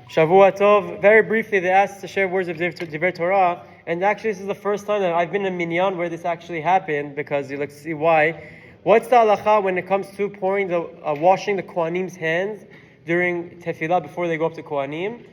Shavua Tov. Very briefly, they asked to share words of Divrei Torah, and actually this is the first time that I've been in a minyan where this actually happened, because you'll see why. What's the halacha when it comes to washing the Kohanim's hands during tefillah before they go up to Kohanim,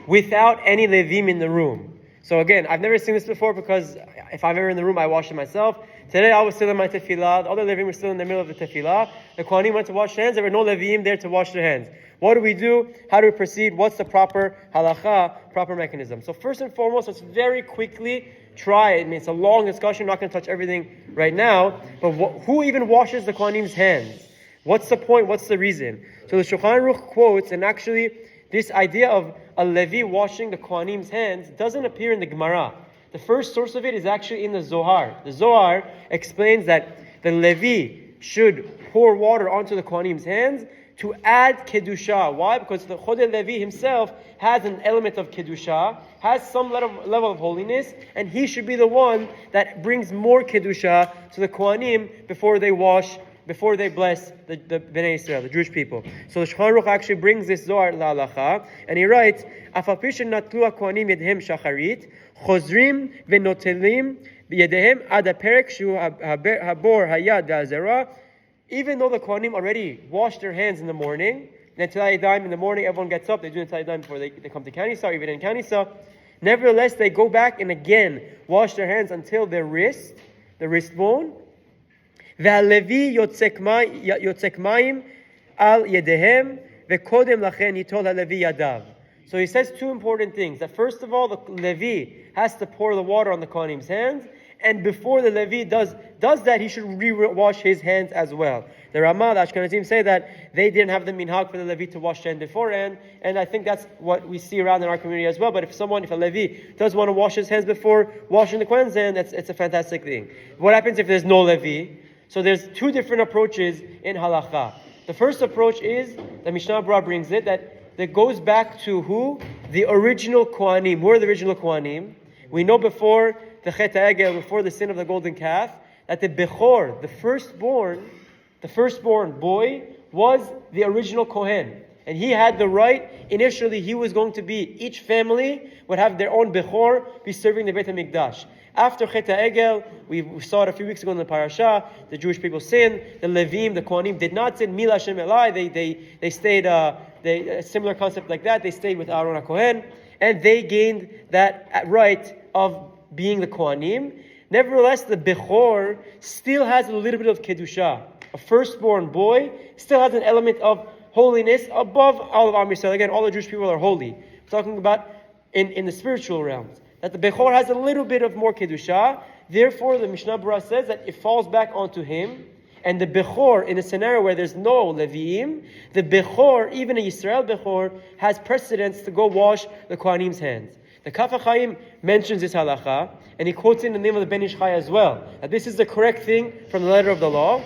without any Levim in the room? So again, I've never seen this before, because if I'm ever in the room, I wash it myself. Today I was still in my tefillah. The other Levim were still in the middle of the tefillah. The Kohanim went to wash their hands. There were no Levim there to wash their hands. What do we do? How do we proceed? What's the proper halacha, proper mechanism? So first and foremost, let's very quickly try it. I mean, it's a long discussion. I'm not going to touch everything right now. But who even washes the Kohanim's hands? What's the point? What's the reason? So the Shulchan Aruch quotes, and actually this idea of a Levi washing the Kohanim's hands doesn't appear in the Gemara. The first source of it is actually in the Zohar. The Zohar explains that the Levi should pour water onto the Kohanim's hands to add Kedusha. Why? Because the Chodeh Levi himself has an element of Kedusha, has some level of holiness, and he should be the one that brings more Kedusha to the Kohanim before they bless the Bnei Israel, the Jewish people. So the Shulchan Aruch actually brings this Zohar la'alacha, and he writes, "Afal pi shenatlu haKohanim yedhem shacharit, chozrim v'notelim b'yedhem ad haperek shu habor hayad v'azera." Even though the Kohanim already washed their hands in the morning, Netilat Yadayim in the morning, everyone gets up, they do Netilat Yadayim before they come to Kanisa, or even in Kanisa. Nevertheless, they go back and again wash their hands until their wrist bone. והלוי יוצק מים על ידיהם וקודם לכן ייטול הלוי ידיו. So he says two important things. That first of all, the Levi has to pour the water on the Kohanim's hands, and before the Levi does that, he should re-wash his hands as well. The Ramah, the Ashkenazim say that they didn't have the minhag for the Levi to wash their hand beforehand, and I think that's what we see around in our community as well. But if a Levi does want to wash his hands before washing the Kohen's hand, it's a fantastic thing. What happens if there's no Levi? So there's two different approaches in halacha. The first approach is, the Mishnah Berurah brings it, that goes back to who? The original Kohanim. Who are the original Kohanim? We know before the Chet HaEgel, before the sin of the golden calf, that the Bechor, the firstborn boy, was the original Cohen. And he had the right, initially he was going to be, each family would have their own Bechor, be serving the Beit HaMikdash. After Chet HaEgel, we saw it a few weeks ago in the parasha, the Jewish people sinned, the Levim, the Kohanim did not sin, Mila Shem Elai, they stayed, a similar concept like that, they stayed with Aaron HaKohen, and they gained that right of being the Kohanim. Nevertheless, the Bechor still has a little bit of Kedusha. A firstborn boy still has an element of holiness above all of Am Yisrael. Again, all the Jewish people are holy. We're talking about in the spiritual realms. That the Bechor has a little bit of more Kedusha. Therefore, the Mishnah Berurah says that it falls back onto him. And the Bechor, in a scenario where there's no Leviim, the Bechor, even a Yisrael Bechor, has precedence to go wash the Kohanim's hands. The Kaf HaChaim mentions this halacha, and he quotes in the name of the Ben Ish Chai as well, that this is the correct thing from the letter of the law.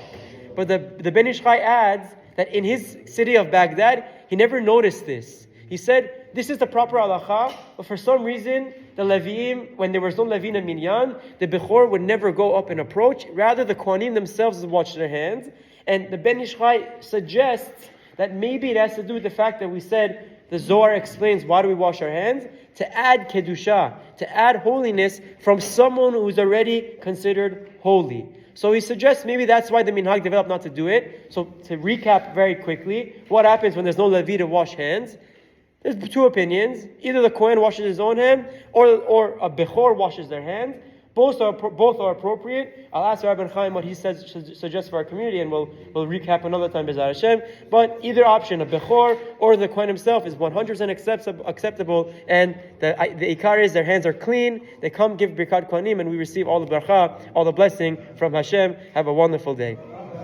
But the Ben Ish Chai adds that in his city of Baghdad, he never noticed this. He said, this is the proper halacha, but for some reason, the Leviim, when there was no Levina Minyan, the Bechor would never go up and approach. Rather, the Kohanim themselves would wash their hands. And the Ben Ish Chai suggests that maybe it has to do with the fact that we said, the Zohar explains why do we wash our hands? To add Kedusha, to add holiness from someone who's already considered holy. So he suggests maybe that's why the minhag developed not to do it. So to recap very quickly, what happens when there's no Levi to wash hands? There's two opinions. Either the Cohen washes his own hand, or a Bechor washes their hand. Both are appropriate. I'll ask Rabbi Chaim what he suggests for our community, and we'll recap another time, B'ezrat Hashem. But either option, a Bechor or the Cohen himself, is 100% acceptable. And the Ikar is their hands are clean. They come give Birkat Kohanim, and we receive all the bracha, all the blessing from Hashem. Have a wonderful day.